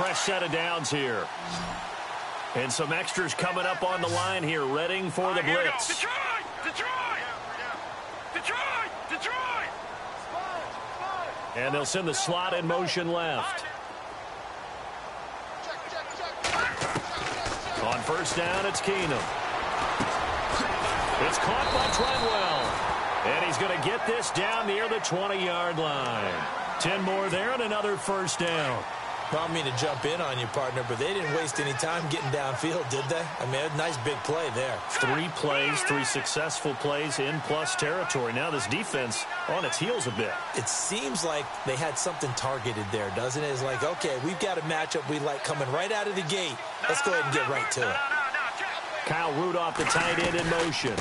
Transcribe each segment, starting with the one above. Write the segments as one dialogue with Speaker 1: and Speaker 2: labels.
Speaker 1: fresh set of downs here. And some extras coming up on the line here, readying for the blitz.
Speaker 2: Detroit!
Speaker 1: And they'll send the slot in motion left. On first down, it's Keenum. It's caught by Trenwell. And he's going to get this down near the 20-yard line. 10 more there and another first down.
Speaker 3: I don't mean to jump in on you, partner, but they didn't waste any time getting downfield, did they? I mean, a nice big play there.
Speaker 1: 3 plays, 3 successful plays in plus territory. Now this defense on its heels a bit.
Speaker 3: It seems like they had something targeted there, doesn't it? It's like, okay, we've got a matchup we like coming right out of the gate. Let's go ahead and get right to it.
Speaker 1: Kyle Rudolph, the tight end, in motion.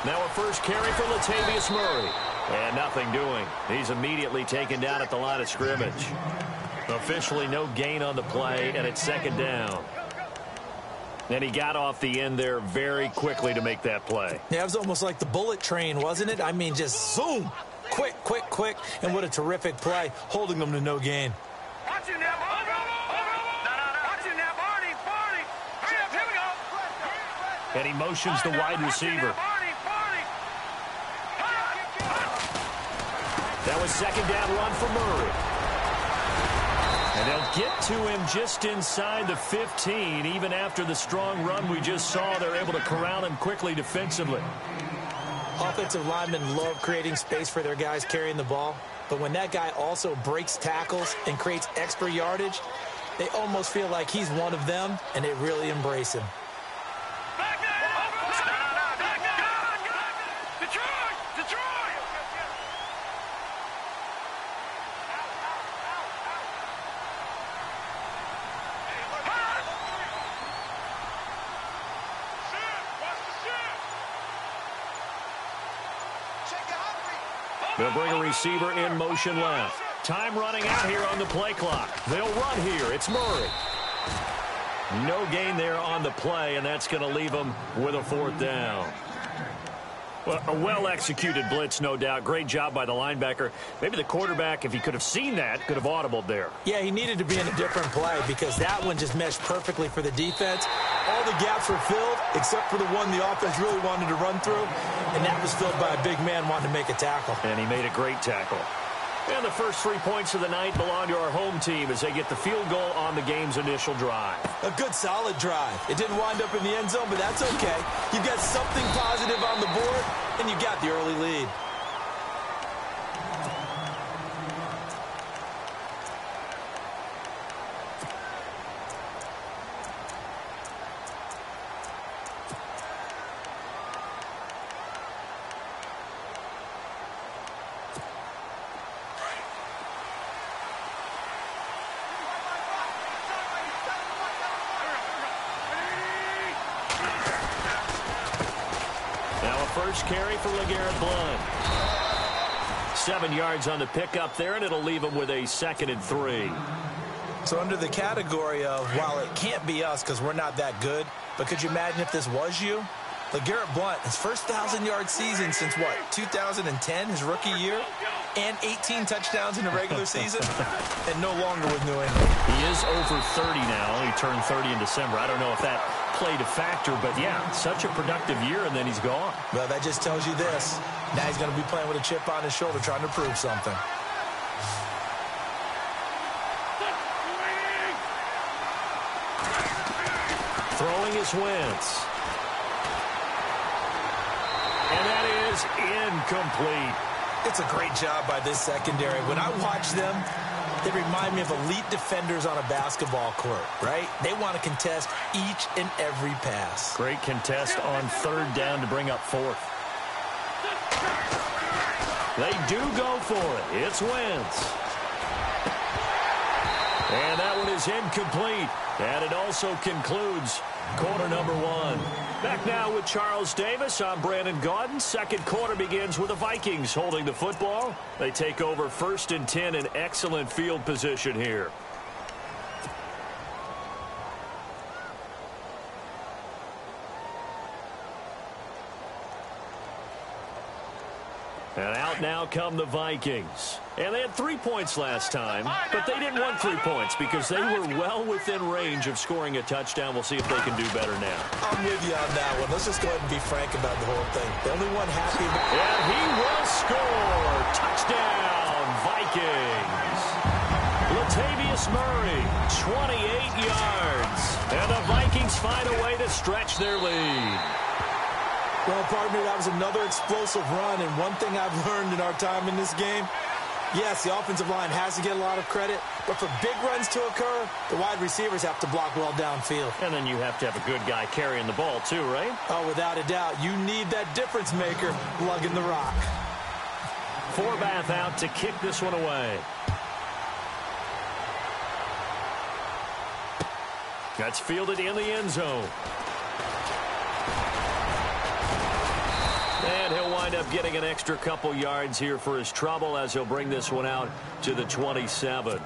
Speaker 1: Now a first carry for Latavius Murray. And nothing doing. He's immediately taken down at the line of scrimmage. Officially no gain on the play, and it's second down. And he got off the end there very quickly to make that play.
Speaker 3: Yeah, it was almost like the bullet train, wasn't it? I mean, just zoom. Quick, quick, quick. And what a terrific play, holding them to no gain.
Speaker 2: Watch you now, Watch you now, Barney. Hurry up, here we go.
Speaker 1: And he motions the wide receiver. That was second down run for Murray. And they'll get to him just inside the 15. Even after the strong run we just saw, they're able to corral him quickly defensively.
Speaker 3: Offensive linemen love creating space for their guys carrying the ball. But when that guy also breaks tackles and creates extra yardage, they almost feel like he's one of them, and they really embrace him.
Speaker 1: They'll bring a receiver in motion left. Time running out here on the play clock. They'll run here. It's Murray. No gain there on the play, and that's going to leave them with a fourth down. Well, a well-executed blitz, no doubt. Great job by the linebacker. Maybe the quarterback, if he could have seen that, could have audibled there.
Speaker 3: Yeah, he needed to be in a different play because that one just meshed perfectly for the defense. All the gaps were filled except for the one the offense really wanted to run through, and that was filled by a big man wanting to make a tackle.
Speaker 1: And he made a great tackle. And the first 3 points of the night belong to our home team as they get the field goal on the game's initial drive.
Speaker 3: A good, solid drive. It didn't wind up in the end zone, but that's okay. You've got something positive on the board, and you got the early lead.
Speaker 1: First carry for LeGarrette Blount. 7 yards on the pickup there, and it'll leave him with a 2nd and 3.
Speaker 3: So under the category of, while it can't be us because we're not that good, but could you imagine if this was you? LeGarrette Blount, his first 1,000-yard season since what, 2010, his rookie year? And 18 touchdowns in the regular season? And no longer with New England.
Speaker 1: He is over 30 now. He turned 30 in December. I don't know if that played a factor, but yeah, such a productive year, and then he's gone.
Speaker 3: Well, that just tells you this. Now he's going to be playing with a chip on his shoulder trying to prove something.
Speaker 1: Throwing is Wentz. And that is incomplete.
Speaker 3: It's a great job by this secondary. When I watch them, they remind me of elite defenders on a basketball court, right? They want to contest each and every pass.
Speaker 1: Great contest on 3rd down to bring up 4th. They do go for it. It's Wentz. And that one is incomplete. And it also concludes quarter number 1. Back now with Charles Davis. I'm Brandon Gaudin. Second quarter begins with the Vikings holding the football. They take over 1st and 10 in excellent field position here. And out now come the Vikings. And they had 3 points last time, but they didn't want 3 points because they were well within range of scoring a touchdown. We'll see if they can do better now.
Speaker 3: I'm with you on that one. Let's just go ahead and be frank about the whole thing. The only one happy.
Speaker 1: And he will score. Touchdown, Vikings. Latavius Murray, 28 yards. And the Vikings find a way to stretch their lead.
Speaker 3: Well, partner, that was another explosive run, and one thing I've learned in our time in this game, yes, the offensive line has to get a lot of credit, but for big runs to occur, the wide receivers have to block well downfield.
Speaker 1: And then you have to have a good guy carrying the ball too, right?
Speaker 3: Oh, without a doubt. You need that difference maker lugging the rock.
Speaker 1: Forbath out to kick this one away. That's fielded in the end zone. And he'll wind up getting an extra couple yards here for his trouble as he'll bring this one out to the 27.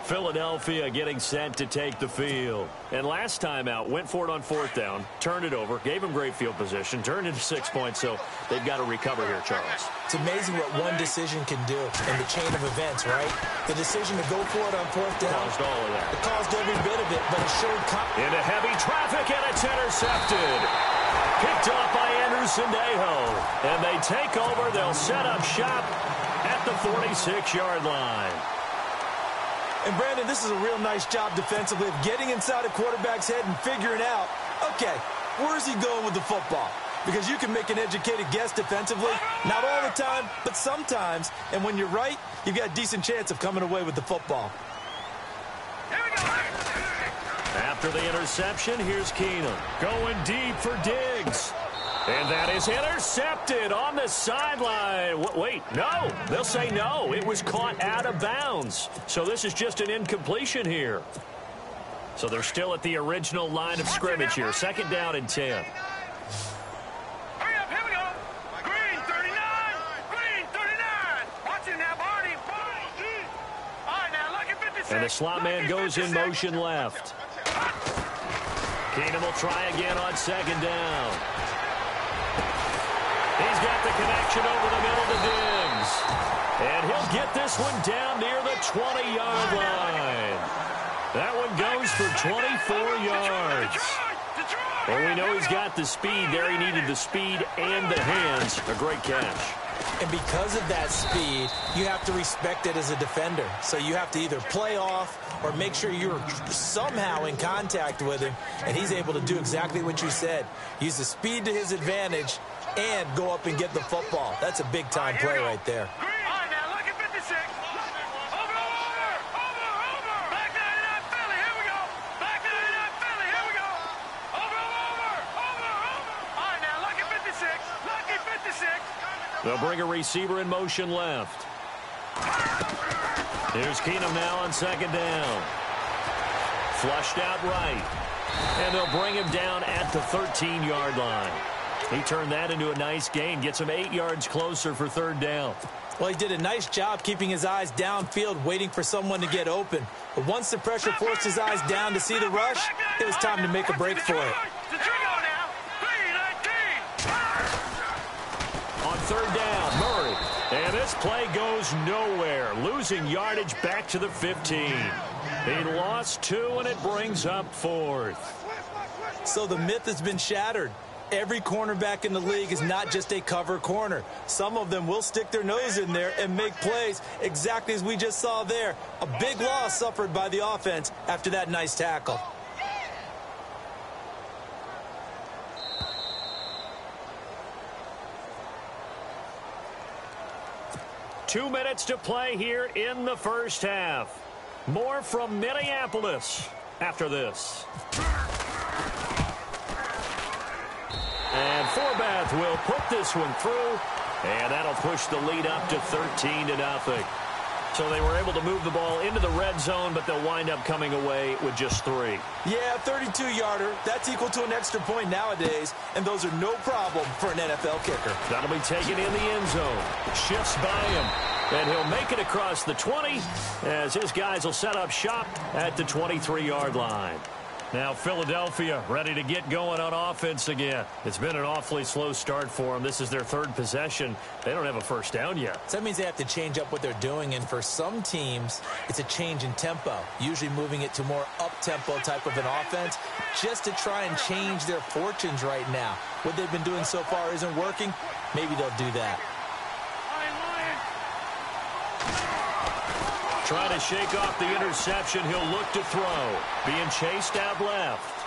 Speaker 1: Philadelphia getting set to take the field. And last time out, went for it on 4th down, turned it over, gave him great field position, turned into 6 points, so they've got to recover here, Charles.
Speaker 3: It's amazing what one decision can do in the chain of events, right? The decision to go for it on 4th down.
Speaker 1: Caused all of that.
Speaker 3: It caused every bit of it, but it showed...
Speaker 1: Into heavy traffic, and it's intercepted. Picked off by Andrew Sendejo. And they take over. They'll set up shop at the 46-yard line.
Speaker 3: And, Brandon, this is a real nice job defensively of getting inside a quarterback's head and figuring out, okay, where's he going with the football? Because you can make an educated guess defensively. Not all the time, but sometimes. And when you're right, you've got a decent chance of coming away with the football.
Speaker 1: After the interception, here's Keenum. Going deep for Diggs. And that is intercepted on the sideline. Wait, no. They'll say no. It was caught out of bounds. So this is just an incompletion here. So they're still at the original line of scrimmage here. 2nd down and 10.
Speaker 2: Hurry up, here we go. Green 39. Green 39. Watching now, Barney. All right, now look at 56.
Speaker 1: And the slot man goes in motion left. Keenum will try again on 2nd down. He's got the connection over the middle to Diggs. And he'll get this one down near the 20-yard line. That one goes for 24 yards. Well, we know he's got the speed there. He needed the speed and the hands. A great catch.
Speaker 3: And because of that speed, you have to respect it as a defender. So you have to either play off or make sure you're somehow in contact with him. And he's able to do exactly what you said. Use the speed to his advantage and go up and get the football. That's a big-time play right there.
Speaker 2: All right, now look at 56. Over. Back 99 Philly, here we go. Back 99 Philly, here we go. Over. All right, now look at 56. Lucky 56.
Speaker 1: They'll bring a receiver in motion left. Here's Keenum now on 2nd down. Flushed out right. And they'll bring him down at the 13-yard line. He turned that into a nice gain. Gets him 8 yards closer for 3rd down.
Speaker 3: Well, he did a nice job keeping his eyes downfield, waiting for someone to get open. But once the pressure forced his eyes down to see the rush, it was time to make a break for it.
Speaker 1: On 3rd down, Murray. And this play goes nowhere. Losing yardage back to the 15. He lost 2, and it brings up 4th.
Speaker 3: So the myth has been shattered. Every cornerback in the league is not just a cover corner. Some of them will stick their nose in there and make plays exactly as we just saw there. A big loss suffered by the offense after that nice tackle.
Speaker 1: Two minutes to play here in the first half. More from Minneapolis after this. And Forbath will put this one through, and that'll push the lead up to 13-0. So they were able to move the ball into the red zone, but they'll wind up coming away with just 3.
Speaker 3: Yeah, 32-yarder. That's equal to an extra point nowadays, and those are no problem for an NFL kicker.
Speaker 1: That'll be taken in the end zone. Shifts by him, and he'll make it across the 20 as his guys will set up shop at the 23-yard line. Now Philadelphia ready to get going on offense again. It's been an awfully slow start for them. This is their third possession. They don't have a first down yet.
Speaker 3: So that means they have to change up what they're doing, and for some teams, it's a change in tempo, usually moving it to more up-tempo type of an offense just to try and change their fortunes right now. What they've been doing so far isn't working. Maybe they'll do that.
Speaker 1: Trying to shake off the interception. He'll look to throw. Being chased out left.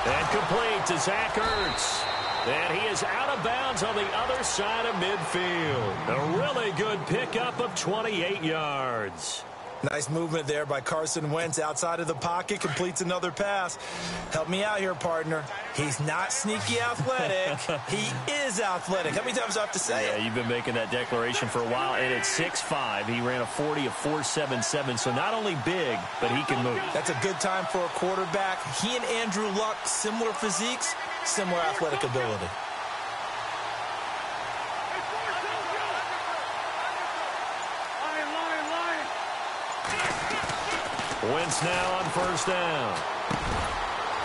Speaker 1: And complete to Zach Ertz. And he is out of bounds on the other side of midfield. A really good pickup of 28 yards.
Speaker 3: Nice movement there by Carson Wentz outside of the pocket, completes another pass. Help me out here, partner. He's not sneaky athletic. He is athletic. How many times do I have to say it?
Speaker 1: Yeah, you've been making that declaration for a while, and at 6'5", he ran a 40 of 4.77, so not only big, but he can move.
Speaker 3: That's a good time for a quarterback. He and Andrew Luck, similar physiques, similar athletic ability.
Speaker 1: Wentz now on first down.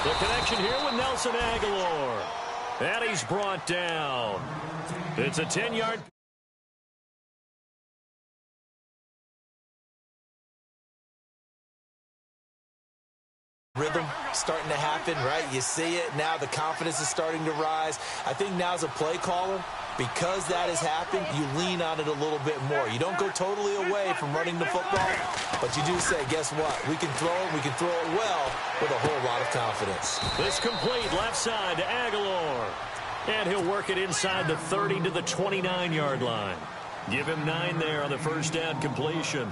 Speaker 1: The connection here with Nelson Aguilar. And he's brought down. It's a 10-yard.
Speaker 3: Rhythm starting to happen, right? You see it. Now the confidence is starting to rise. I think now as a play caller, because that has happened, you lean on it a little bit more. You don't go totally away from running the football, but you do say, guess what? We can throw it. We can throw it well with a whole lot of confidence.
Speaker 1: This complete left side to Aguilar. And he'll work it inside the 30 to the 29-yard line. Give him 9 there on the first down completion.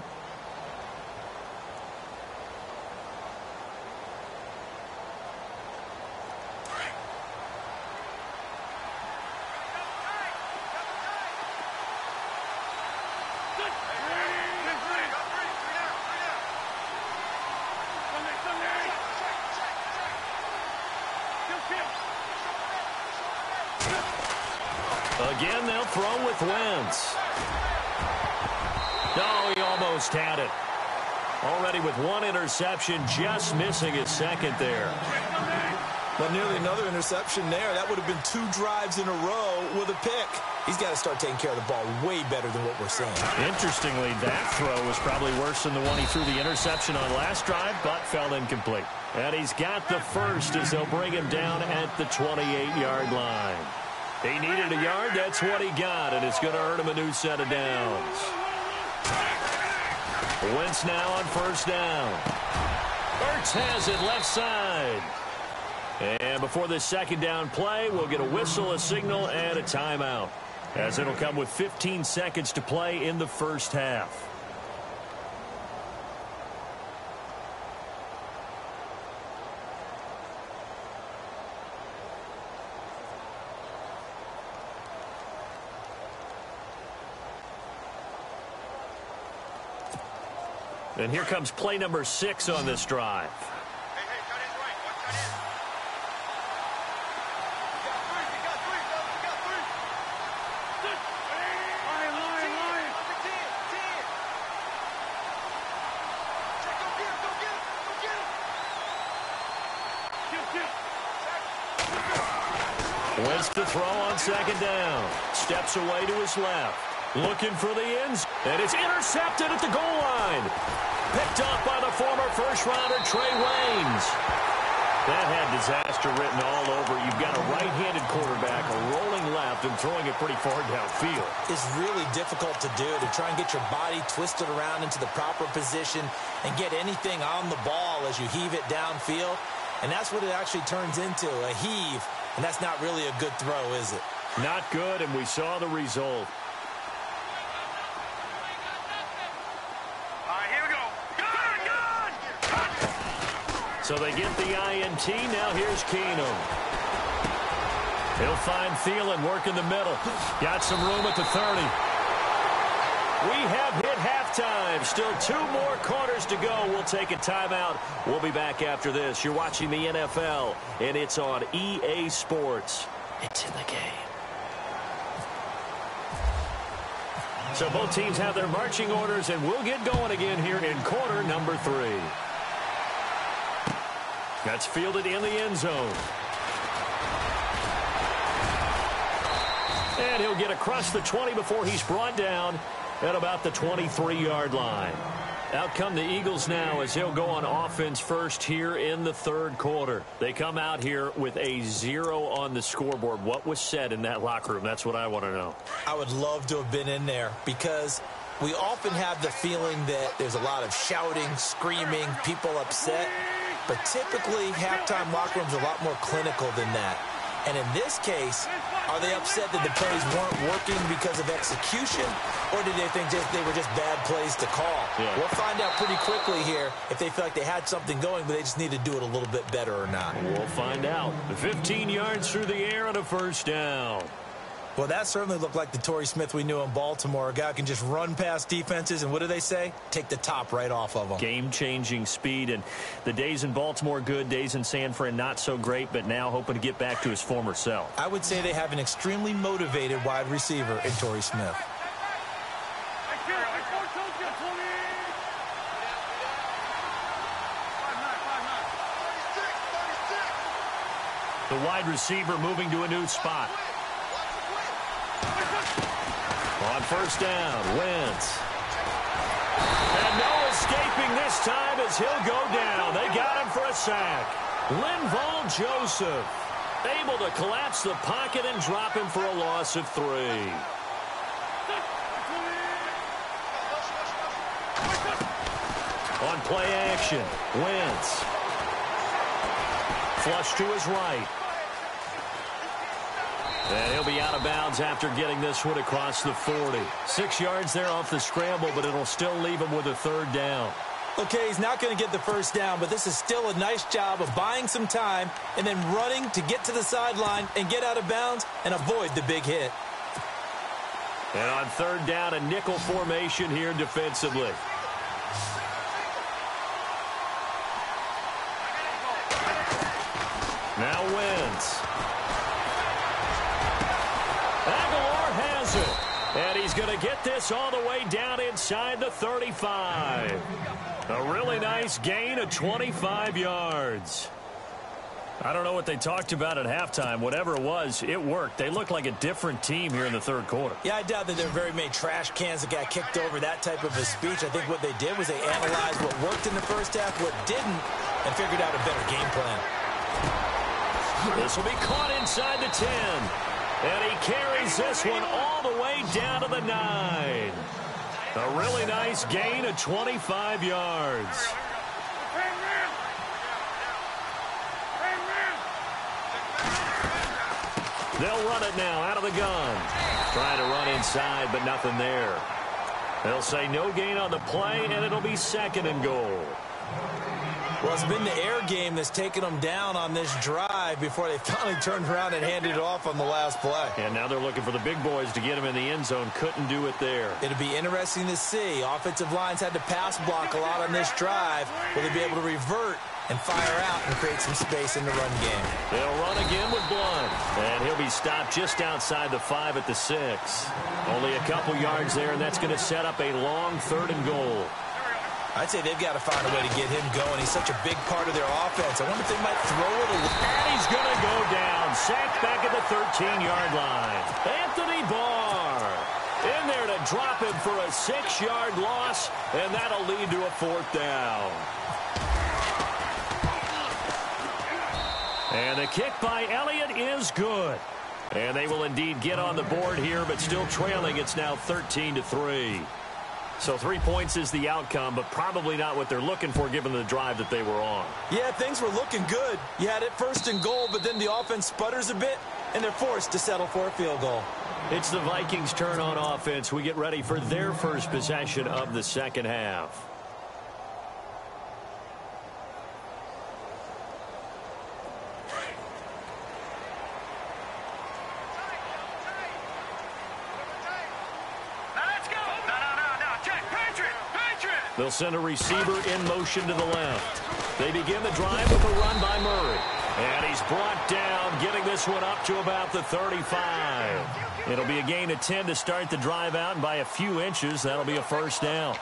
Speaker 1: Again, they'll throw with Wentz. No, he almost had it. Already with one interception, just missing his second there.
Speaker 3: Well, nearly another interception there. That would have been 2 drives in a row with a pick. He's got to start taking care of the ball way better than what we're seeing.
Speaker 1: Interestingly, that throw was probably worse than the one he threw the interception on last drive, but fell incomplete. And he's got the first as they'll bring him down at the 28-yard line. He needed a yard. That's what he got, and it's going to earn him a new set of downs. Wentz now on first down. Ertz has it left side. And before this second down play, we'll get a whistle, a signal, and a timeout, as it'll come with 15 seconds to play in the first half. And here comes play number 6 on this drive. Wentz to throw on second down. Steps away to his left. Looking for the ends. And it's intercepted at the goal line. Picked up by the former first-rounder Trey Waynes. That had disaster written all over. You've got a right-handed quarterback, a rolling left, and throwing it pretty far downfield.
Speaker 3: It's really difficult to do, to try and get your body twisted around into the proper position and get anything on the ball as you heave it downfield. And that's what it actually turns into, a heave. And that's not really a good throw, is it?
Speaker 1: Not good, and we saw the result. So they get the INT. Now here's Keenum. He'll find Thielen working the middle. Got some room at the 30. We have hit halftime. Still 2 more quarters to go. We'll take a timeout. We'll be back after this. You're watching the NFL, and it's on EA Sports. It's in the game. So both teams have their marching orders, and we'll get going again here in quarter number 3. That's fielded in the end zone. And he'll get across the 20 before he's brought down at about the 23-yard line. Out come the Eagles now as he'll go on offense first here in the third quarter. They come out here with a 0 on the scoreboard. What was said in that locker room? That's what I want to know.
Speaker 3: I would love to have been in there because we often have the feeling that there's a lot of shouting, screaming, people upset. But typically, halftime locker rooms are a lot more clinical than that. And in this case, are they upset that the plays weren't working because of execution, or did they think they were just bad plays to call?
Speaker 1: Yeah.
Speaker 3: We'll find out pretty quickly here if they feel like they had something going, but they just need to do it a little bit better or not.
Speaker 1: We'll find out. 15 yards through the air and a first down.
Speaker 3: Well, that certainly looked like the Torrey Smith we knew in Baltimore. A guy who can just run past defenses, and what do they say? Take the top right off of them.
Speaker 1: Game-changing speed, and the days in Baltimore good, days in San Fran not so great, but now hoping to get back to his former self.
Speaker 3: I would say they have an extremely motivated wide receiver in Torrey Smith.
Speaker 1: The wide receiver moving to a new spot. On first down, Wentz. And no escaping this time as he'll go down. They got him for a sack. Linval Joseph able to collapse the pocket and drop him for a loss of 3. On play action, Wentz. Flush to his right. And he'll be out of bounds after getting this one across the 40. 6 yards there off the scramble, but it'll still leave him with a third down.
Speaker 3: Okay, he's not going to get the first down, but this is still a nice job of buying some time and then running to get to the sideline and get out of bounds and avoid the big hit.
Speaker 1: And on third down, a nickel formation here defensively. Now Wentz. Aguilar has it. And he's going to get this all the way down inside the 35. A really nice gain of 25 yards. I don't know what they talked about at halftime. Whatever it was, it worked. They looked like a different team here in the third quarter.
Speaker 3: Yeah, I doubt that there were very many trash cans that got kicked over, that type of a speech. I think what they did was they analyzed what worked in the first half, what didn't, and figured out a better game plan.
Speaker 1: This will be caught inside the 10. And he carries this one all the way down to the 9. A really nice gain of 25 yards. They'll run it now out of the gun. Trying to run inside, but nothing there. They'll say no gain on the play, and it'll be second and goal.
Speaker 3: Well, it's been the air game that's taken them down on this drive before they finally turned around and handed it off on the last play.
Speaker 1: And now they're looking for the big boys to get him in the end zone. Couldn't do it there.
Speaker 3: It'll be interesting to see. Offensive lines had to pass block a lot on this drive. Will they be able to revert and fire out and create some space in the run game?
Speaker 1: They'll run again with Blunt. And he'll be stopped just outside the 5 at the 6. Only a couple yards there, and that's going to set up a long third and goal.
Speaker 3: I'd say they've got to find a way to get him going. He's such a big part of their offense. I wonder if they might throw it a little.
Speaker 1: And he's going to go down. Sacked back at the 13-yard line. Anthony Barr in there to drop him for a 6-yard loss, and that'll lead to a fourth down. And the kick by Elliott is good. And they will indeed get on the board here, but still trailing. It's now 13-3. So 3 points is the outcome, but probably not what they're looking for given the drive that they were on.
Speaker 3: Yeah, things were looking good. You had it first and goal, but then the offense sputters a bit, and they're forced to settle for a field goal.
Speaker 1: It's the Vikings' turn on offense. We get ready for their first possession of the second half. They'll send a receiver in motion to the left. They begin the drive with a run by Murray. And he's brought down, getting this one up to about the 35. It'll be a gain of 10 to start the drive out, and by a few inches, that'll be a first down.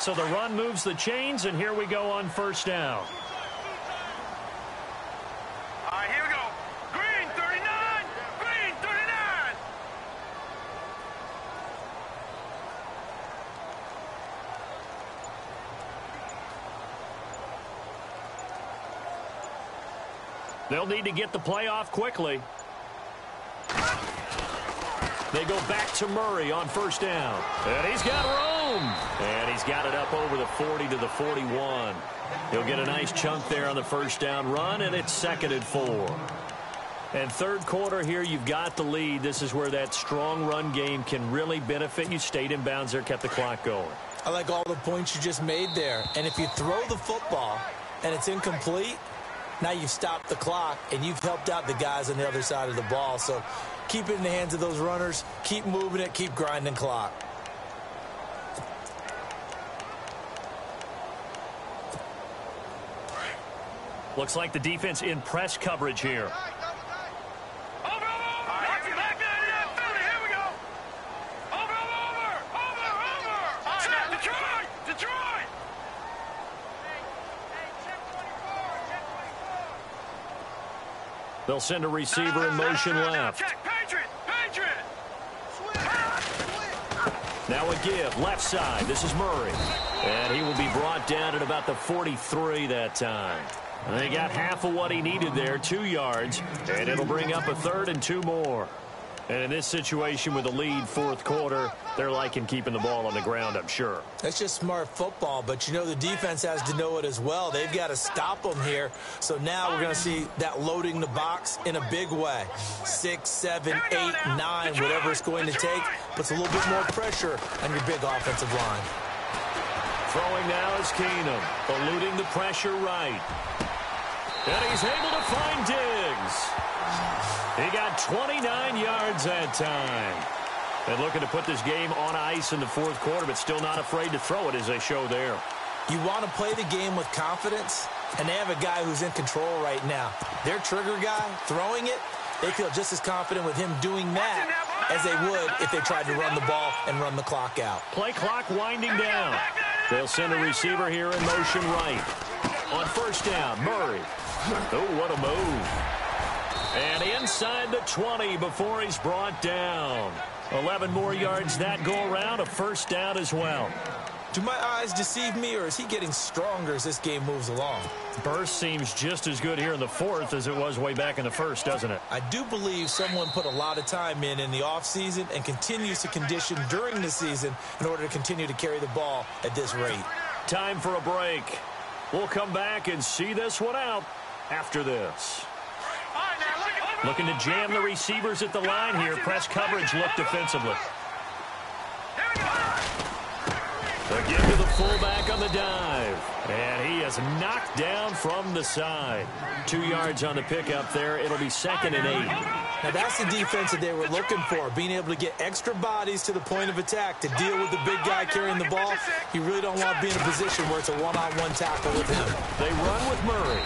Speaker 1: So the run moves the chains, and here we go on first down.
Speaker 2: All right, here we go. Green 39. Green 39.
Speaker 1: They'll need to get the play off quickly. They go back to Murray on first down. And he's got room. And he's got it up over the 40 to the 41. He'll get a nice chunk there on the first down run, and it's 2nd and 4. And third quarter here, you've got the lead. This is where that strong run game can really benefit you. Stayed in bounds there, kept the clock going.
Speaker 3: I like all the points you just made there. And if you throw the football and it's incomplete, now you've stopped the clock and you've helped out the guys on the other side of the ball. So keep it in the hands of those runners. Keep moving it. Keep grinding clock.
Speaker 1: Looks like the defense in press coverage here. They'll send a receiver in motion left. Now a give, left side. This is Murray. And he will be brought down at about the 43 that time. And they got half of what he needed there, 2 yards. And it'll bring up a 3rd and 2 more. And in this situation with the lead fourth quarter, they're liking keeping the ball on the ground, I'm sure.
Speaker 3: That's just smart football, but you know the defense has to know it as well. They've got to stop them here. So now we're going to see that loading the box in a big way. 6, 7, 8, 9, whatever it's going to take, puts a little bit more pressure on your big offensive line.
Speaker 1: Throwing now is Keenum, eluding the pressure right. And he's able to find Diggs. He got 29 yards that time. And looking to put this game on ice in the fourth quarter, but still not afraid to throw it as they show there.
Speaker 3: You want to play the game with confidence, and they have a guy who's in control right now. Their trigger guy, throwing it, they feel just as confident with him doing that as they would if they tried to run the ball and run the clock out.
Speaker 1: Play clock winding down. They'll send a receiver here in motion right. On first down, Murray. Oh, what a move. And inside the 20 before he's brought down. 11 more yards that go around, a first down as well.
Speaker 3: Do my eyes deceive me, or is he getting stronger as this game moves along?
Speaker 1: Burst seems just as good here in the fourth as it was way back in the first, doesn't it?
Speaker 3: I do believe someone put a lot of time in the offseason and continues to condition during the season in order to continue to carry the ball at this rate.
Speaker 1: Time for a break. We'll come back and see this one out after this. Looking to jam the receivers at the line here. Press coverage look defensively. The give to the fullback on the dive. And he is knocked down from the side. 2 yards on the pickup there. It'll be 2nd and 8.
Speaker 3: Now that's the defense that they were looking for, being able to get extra bodies to the point of attack to deal with the big guy carrying the ball. You really don't want to be in a position where it's a one-on-one tackle with him.
Speaker 1: They run with Murray.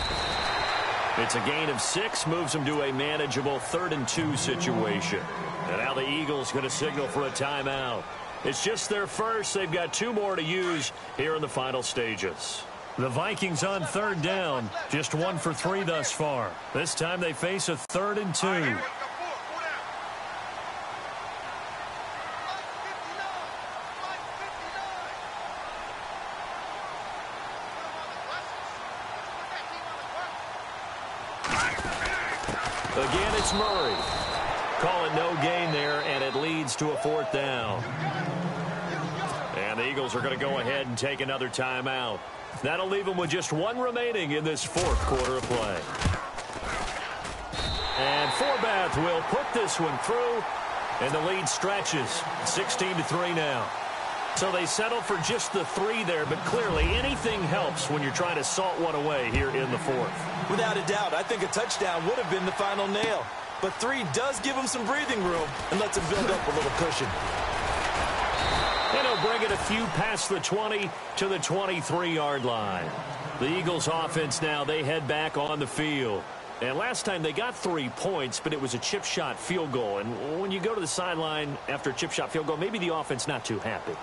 Speaker 1: It's a gain of 6, moves them to a manageable 3rd and 2 situation. And now the Eagles going to signal for a timeout. It's just their first. They've got 2 more to use here in the final stages. The Vikings on 3rd down, just 1 for 3 thus far. This time they face a 3rd and 2. Again, it's Murray. Call it no gain there, and it leads to a 4th down. And the Eagles are going to go ahead and take another timeout. That'll leave them with just 1 remaining in this fourth quarter of play. And Forbath will put this one through, and the lead stretches. 16-3 now. So they settle for just the 3 there, but clearly anything helps when you're trying to salt one away here in the fourth.
Speaker 3: Without a doubt, I think a touchdown would have been the final nail. But 3 does give them some breathing room and lets them build up a little cushion.
Speaker 1: And he'll bring it a few past the 20 to the 23-yard line. The Eagles offense now, they head back on the field. And last time they got 3 points, but it was a chip shot field goal. And when you go to the sideline after a chip shot field goal, maybe the offense not too happy.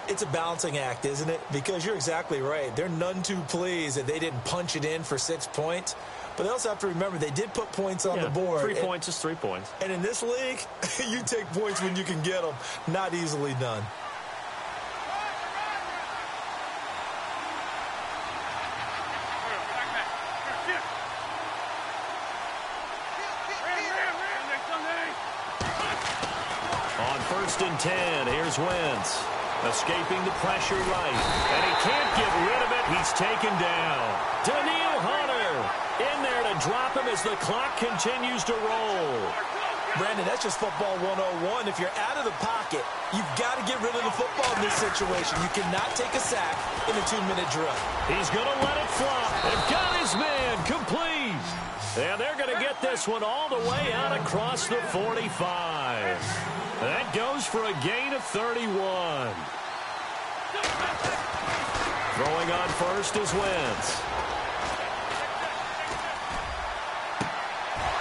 Speaker 3: It's a balancing act, isn't it? Because you're exactly right. They're none too pleased that they didn't punch it in for 6 points. But they also have to remember they did put points on the board.
Speaker 1: 3 points is 3 points.
Speaker 3: And in this league, you take points when you can get them. Not easily done.
Speaker 1: On 1st and 10, here's Wentz. Escaping the pressure right. And he can't get rid of it. He's taken down. Daniil Hunter in there to drop him as the clock continues to roll.
Speaker 3: Brandon, that's just football 101. If you're out of the pocket, you've got to get rid of the football in this situation. You cannot take a sack in a 2-minute drill. He's
Speaker 1: going to let it fly. They've got his man complete. And they're going to get this one all the way out across the 45. That goes for a gain of 31. Throwing on first is Wentz.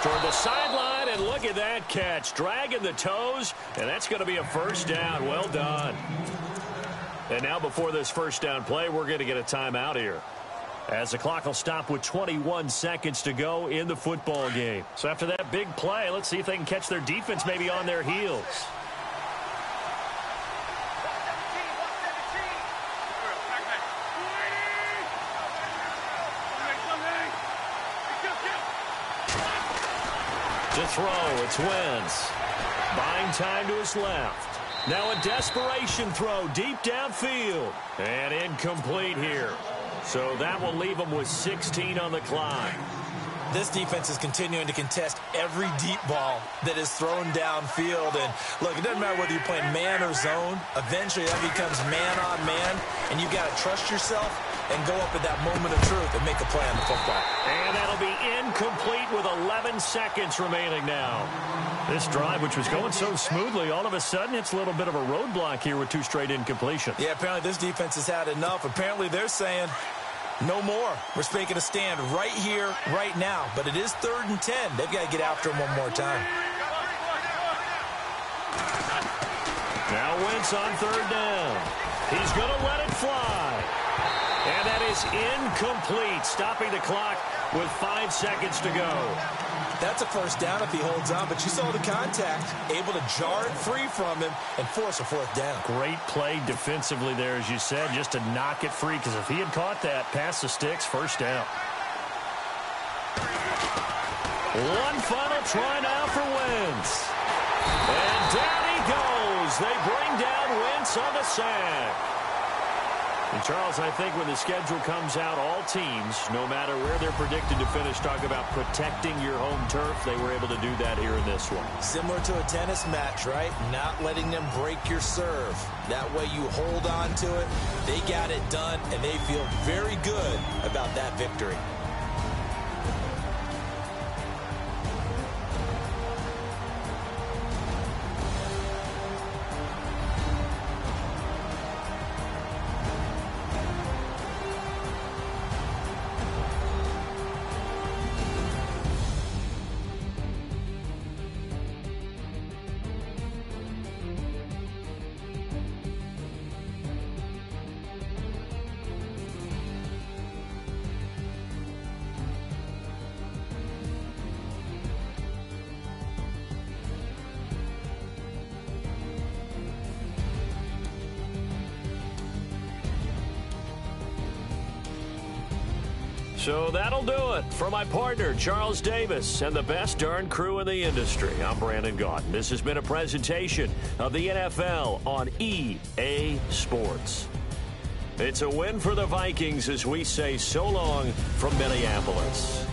Speaker 1: Toward the sideline, and look at that catch. Dragging the toes, and that's going to be a first down. Well done. And now before this first down play, we're going to get a timeout here, as the clock will stop with 21 seconds to go in the football game. So after that big play, let's see if they can catch their defense maybe on their heels. To throw, it's Wentz. Buying time to his left. Now a desperation throw deep downfield. And incomplete here. So that will leave them with 16 on the clock. This defense is continuing to contest every deep ball that is thrown downfield. And look, it doesn't matter whether you're playing man or zone. Eventually that becomes man on man. And you've got to trust yourself and go up at that moment of truth and make a play on the football. And that'll be incomplete with 11 seconds remaining now. This drive, which was going so smoothly, all of a sudden it's a little bit of a roadblock here with 2 straight incompletions. Yeah, apparently this defense has had enough. Apparently they're saying no more. We're making a stand right here, right now. But it is 3rd and 10. They've got to get after him one more time. Now Wentz on 3rd down. He's going to let it fly. And that is incomplete, stopping the clock with 5 seconds to go. That's a first down if he holds on, but you saw the contact, able to jar it free from him and force a 4th down. Great play defensively there, as you said, just to knock it free, because if he had caught that, past the sticks, first down. One final try now for Wentz. And down he goes. They bring down Wentz on the sack. And Charles, I think when the schedule comes out, all teams, no matter where they're predicted to finish, talk about protecting your home turf. They were able to do that here in this one. Similar to a tennis match, right? Not letting them break your serve. That way you hold on to it. They got it done, and they feel very good about that victory. So that'll do it. For my partner, Charles Davis, and the best darn crew in the industry, I'm Brandon Gaudin. This has been a presentation of the NFL on EA Sports. It's a win for the Vikings as we say so long from Minneapolis.